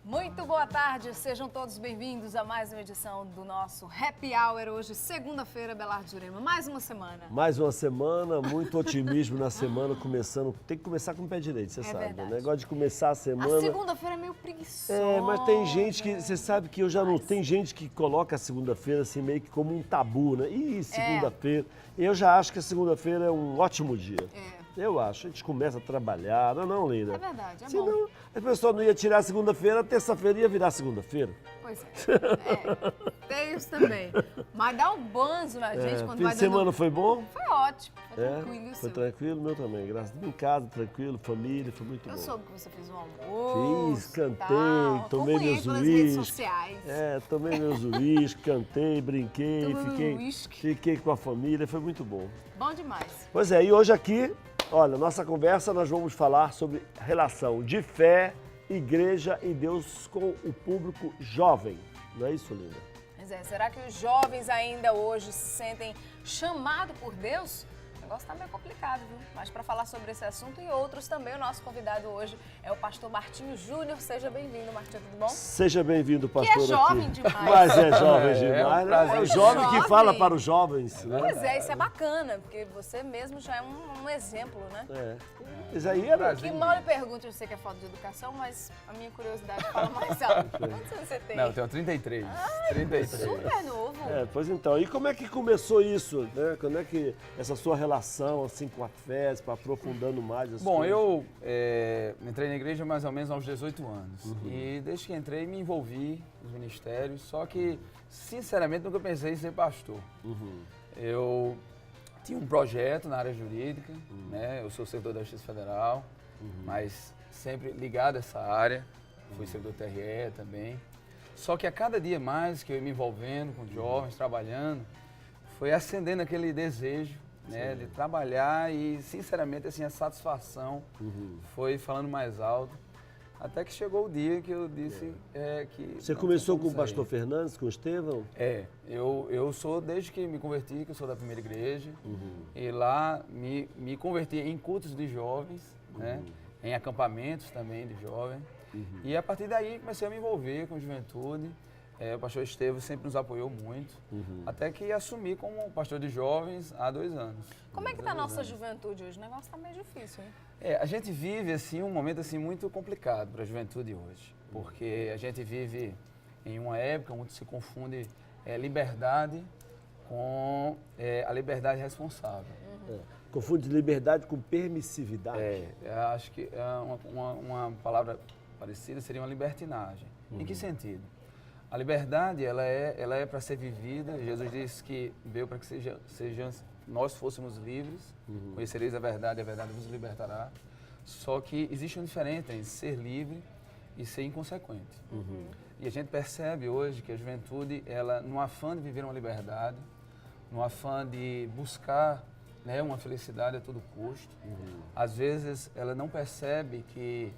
Muito boa tarde, sejam todos bem-vindos a mais uma edição do nosso Happy Hour, hoje, segunda-feira, Belardo Jurema, mais uma semana. Mais uma semana, muito otimismo na semana, começando, tem que começar com o pé direito, você sabe, verdade. né? Negócio de começar a semana... A segunda-feira é meio preguiçosa. Mas tem gente que, você sabe que eu já não, tem gente que coloca a segunda-feira assim meio que como um tabu, né? Ih, segunda-feira, eu já acho que a segunda-feira é um ótimo dia. Eu acho, a gente começa a trabalhar, não, Lina? É verdade, é Senão, bom. a pessoa não ia tirar a segunda-feira, a terça-feira ia virar segunda-feira. Pois tem isso também. Mas dá um banzo na gente quando Fim vai de semana dando... foi bom? Foi ótimo, foi tranquilo. Foi tranquilo, meu também, graças a Deus. Em casa, tranquilo, família, foi muito bom. Eu soube que você fez um almoço. Fiz, cantei, tal. tomei Acompanhei meus pelas redes uísques. sociais. Tomei meus uísques, cantei, brinquei, Tomando uísque. fiquei com a família, foi muito bom. Bom demais. Pois é, e hoje aqui, olha, nossa conversa nós vamos falar sobre relação de fé, igreja e Deus com o público jovem. Não é isso, Lina? Pois é, será que os jovens ainda hoje se sentem chamados por Deus? O negócio tá meio complicado, viu? Mas para falar sobre esse assunto e outros também, o nosso convidado hoje é o pastor Martinho Júnior. Seja bem-vindo, Martinho, tudo bom? Seja bem-vindo, pastor. Que é jovem aqui. demais. Mas é jovem demais, né? prazer. É o jovem que Jovem. fala para os jovens. Né? Pois é, isso é bacana, porque você mesmo já é um exemplo, né? Isso aí era... Que mal lhe pergunto, eu sei que é falta de educação, mas a minha curiosidade fala mais alto. Quantos anos você tem? Não, eu tenho 33. 33. Super novo. Pois então, e como é que começou isso, né? Como é que essa sua relação assim com a fé, para aprofundando mais as Bom, coisas? eu entrei na igreja mais ou menos aos 18 anos. E desde que entrei me envolvi nos ministérios, só que, sinceramente, nunca pensei em ser pastor. Eu tinha um projeto na área jurídica, né? Eu sou servidor da Justiça Federal, mas sempre ligado a essa área. Fui servidor TRE também. Só que a cada dia mais que eu ia me envolvendo com jovens, trabalhando, foi acendendo aquele desejo, né, de trabalhar e, sinceramente, assim, a satisfação foi falando mais alto. Até que chegou o dia que eu disse que... Você começou com o pastor Fernandes, com o Estevão? Eu sou, desde que me converti, que eu sou da primeira igreja, e lá me converti em cultos de jovens, né, em acampamentos também de jovens. E a partir daí comecei a me envolver com juventude. O pastor Estevão sempre nos apoiou muito, até que assumi como pastor de jovens há 2 anos. Como é que tá a nossa juventude hoje? O negócio tá meio difícil, hein? A gente vive assim, um momento assim, muito complicado para a juventude hoje, porque a gente vive em uma época onde se confunde liberdade com a liberdade responsável. Confunde liberdade com permissividade. Eu acho que uma palavra parecida seria uma libertinagem. Em que sentido? A liberdade, ela é para ser vivida. Jesus disse que veio para que nós fôssemos livres, conhecereis a verdade vos libertará. Só que existe uma diferença entre ser livre e ser inconsequente. E a gente percebe hoje que a juventude, ela, no afã de viver uma liberdade, no afã de buscar, né, uma felicidade a todo custo, às vezes ela não percebe que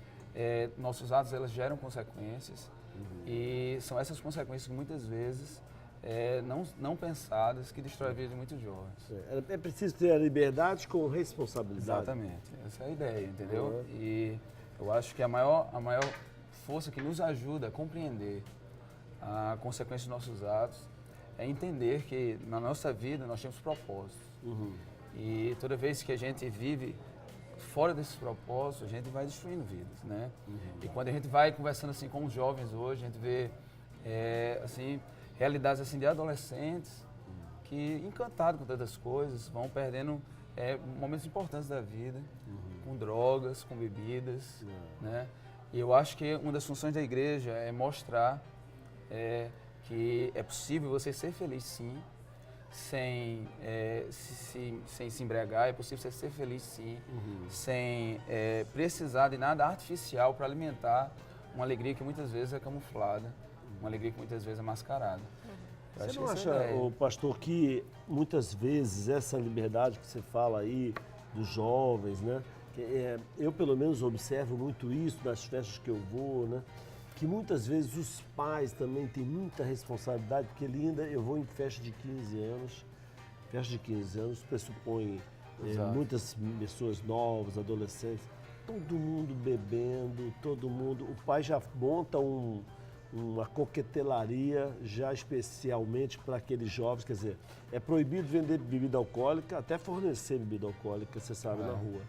nossos atos elas geram consequências. E são essas consequências que muitas vezes não pensadas que destroem a vida de muitos jovens. É preciso ter a liberdade com responsabilidade. Exatamente, essa é a ideia, entendeu? E eu acho que a maior força que nos ajuda a compreender a consequência dos nossos atos é entender que na nossa vida nós temos propósitos. E toda vez que a gente vive fora desses propósitos, a gente vai destruindo vidas, né? E quando a gente vai conversando assim com os jovens hoje, a gente vê assim, realidades assim, de adolescentes que, encantados com tantas coisas, vão perdendo momentos importantes da vida, com drogas, com bebidas, né? E eu acho que uma das funções da igreja é mostrar que é possível você ser feliz, sim, sem se embriagar, é possível você ser feliz, sim, sem precisar de nada artificial para alimentar uma alegria que muitas vezes é camuflada, uma alegria que muitas vezes é mascarada. Você não acha, pastor, que muitas vezes essa liberdade que você fala aí dos jovens, né? Eu pelo menos observo muito isso nas festas que eu vou, né? Que muitas vezes os pais também têm muita responsabilidade, porque Linda, eu vou em festa de 15 anos pressupõe muitas pessoas novas, adolescentes, todo mundo bebendo, todo mundo... O pai já monta uma coquetelaria já especialmente para aqueles jovens, quer dizer, é proibido vender bebida alcoólica, até fornecer bebida alcoólica, você sabe, na rua.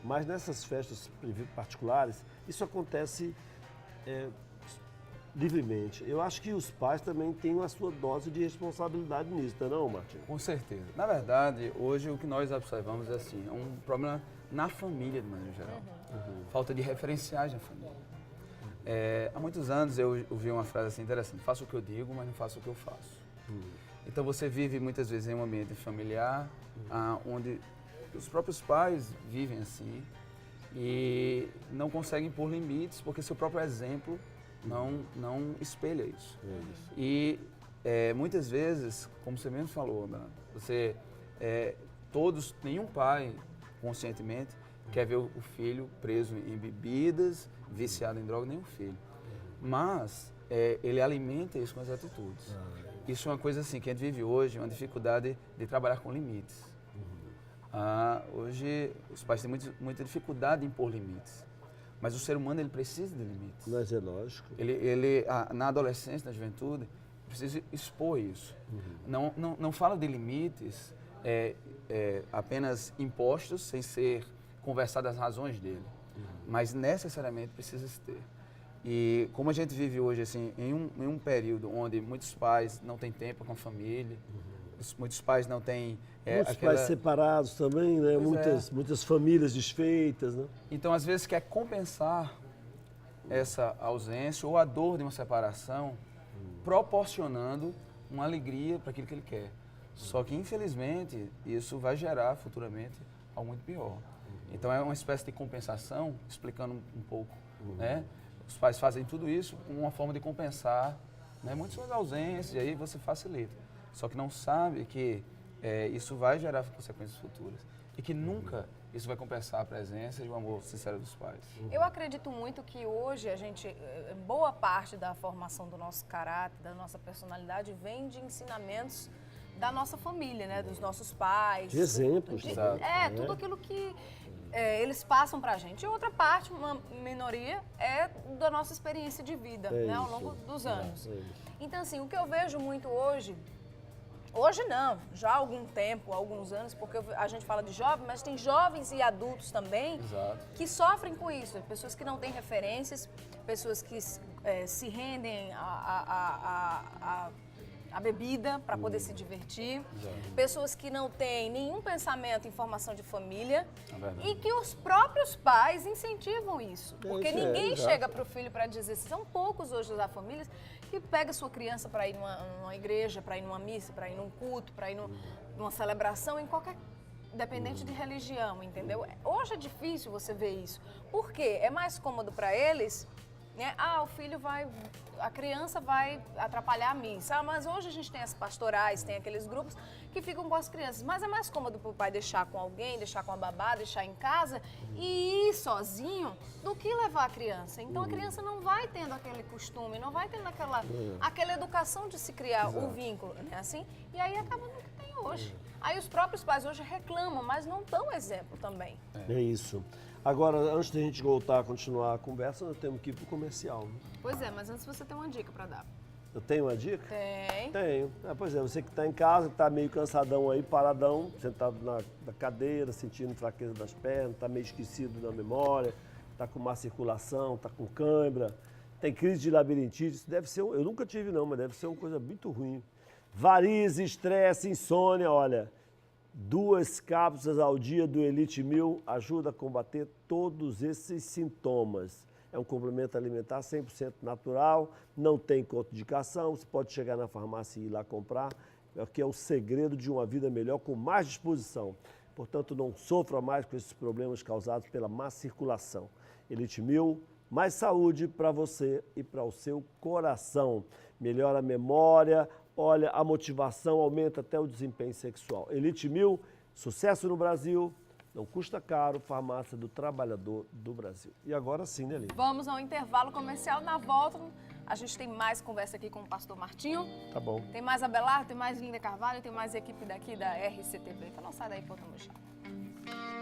Mas nessas festas particulares, isso acontece livremente. Eu acho que os pais também têm a sua dose de responsabilidade nisso, não é, Martinho? Com certeza. Na verdade, hoje o que nós observamos é assim, é um problema na família, de maneira geral. Falta de referenciais na família. Há muitos anos eu ouvi uma frase assim interessante, faço o que eu digo, mas não faço o que eu faço. Então você vive muitas vezes em um ambiente familiar, onde os próprios pais vivem assim e não conseguem pôr limites, porque seu próprio exemplo não espelha isso. E muitas vezes, como você mesmo falou, Ana, nenhum pai conscientemente quer ver o filho preso em bebidas, viciado em droga, nenhum filho. Mas ele alimenta isso com as atitudes. Isso é uma coisa assim que a gente vive hoje, uma dificuldade de trabalhar com limites. Hoje os pais têm muita dificuldade em pôr limites. Mas o ser humano ele precisa de limites. Mas é lógico. Ele na adolescência, na juventude, precisa expor isso. Não fala de limites apenas impostos, sem ser conversadas as razões dele. Mas necessariamente precisa se ter. E como a gente vive hoje assim, em um período onde muitos pais não têm tempo com a família, muitos pais não têm... muitos pais separados também, né? Muitas famílias desfeitas, né? Então, às vezes, quer compensar essa ausência ou a dor de uma separação, proporcionando uma alegria para aquilo que ele quer. Só que, infelizmente, isso vai gerar futuramente algo muito pior. Então, é uma espécie de compensação, explicando um pouco, né? Os pais fazem tudo isso como uma forma de compensar, né? Muitas suas ausências, e aí você facilita. Só que não sabe que isso vai gerar consequências futuras e que nunca isso vai compensar a presença e o amor sincero dos pais. Eu acredito muito que hoje boa parte da formação do nosso caráter, da nossa personalidade vem de ensinamentos da nossa família, né? Dos nossos pais. De exemplos. Tudo aquilo que eles passam pra gente. E outra parte, uma minoria, é da nossa experiência de vida, né? Ao longo dos anos. Então, assim, o que eu vejo muito hoje não, já há algum tempo, há alguns anos, porque a gente fala de jovem, mas tem jovens e adultos também que sofrem com isso. Pessoas que não têm referências, pessoas que se rendem a bebida para poder se divertir, pessoas que não têm nenhum pensamento em formação de família e que os próprios pais incentivam isso. Porque ninguém chega para o filho para dizer, são poucos hoje as famílias que pega sua criança para ir numa igreja, para ir numa missa, para ir num culto, para ir numa celebração, em qualquer... Independente de religião, entendeu? Hoje é difícil você ver isso. Por quê? É mais cômodo para eles, né? A criança vai atrapalhar a missa. Mas hoje a gente tem as pastorais, tem aqueles grupos que ficam com as crianças. Mas é mais cômodo para o pai deixar com alguém, deixar com a babá, deixar em casa e ir sozinho do que levar a criança. Então a criança não vai tendo aquele costume, não vai tendo aquela educação de se criar o vínculo, né? Assim, e aí acaba no que tem hoje. Aí os próprios pais hoje reclamam, mas não dão exemplo também. É isso. Agora, antes de a gente voltar a continuar a conversa, nós temos que ir para o comercial. Né? Pois é, mas antes você tem uma dica para dar. Eu tenho uma dica? Tem. Tenho. Pois é, você que está em casa, que está meio cansadão aí, paradão, sentado na cadeira, sentindo fraqueza das pernas, está meio esquecido na memória, está com má circulação, está com cãibra, tem crise de labirintite, isso deve ser, eu nunca tive não, mas deve ser uma coisa muito ruim. Varizes, estresse, insônia, olha... 2 cápsulas ao dia do Elite 1000 ajuda a combater todos esses sintomas. É um complemento alimentar 100% natural, não tem contraindicação, você pode chegar na farmácia e ir lá comprar, que é o segredo de uma vida melhor com mais disposição. Portanto, não sofra mais com esses problemas causados pela má circulação. Elite 1000, mais saúde para você e para o seu coração. Melhora a memória, olha, a motivação aumenta até o desempenho sexual. Elite 1000, sucesso no Brasil, não custa caro, farmácia do trabalhador do Brasil. E agora sim, né, Lívia? Vamos ao intervalo comercial. Na volta, a gente tem mais conversa aqui com o pastor Martinho. Tá bom. Tem mais Abelardo, tem mais Linda Carvalho, tem mais equipe daqui da RCTV. Então não sai daí, voltamos já. Deus.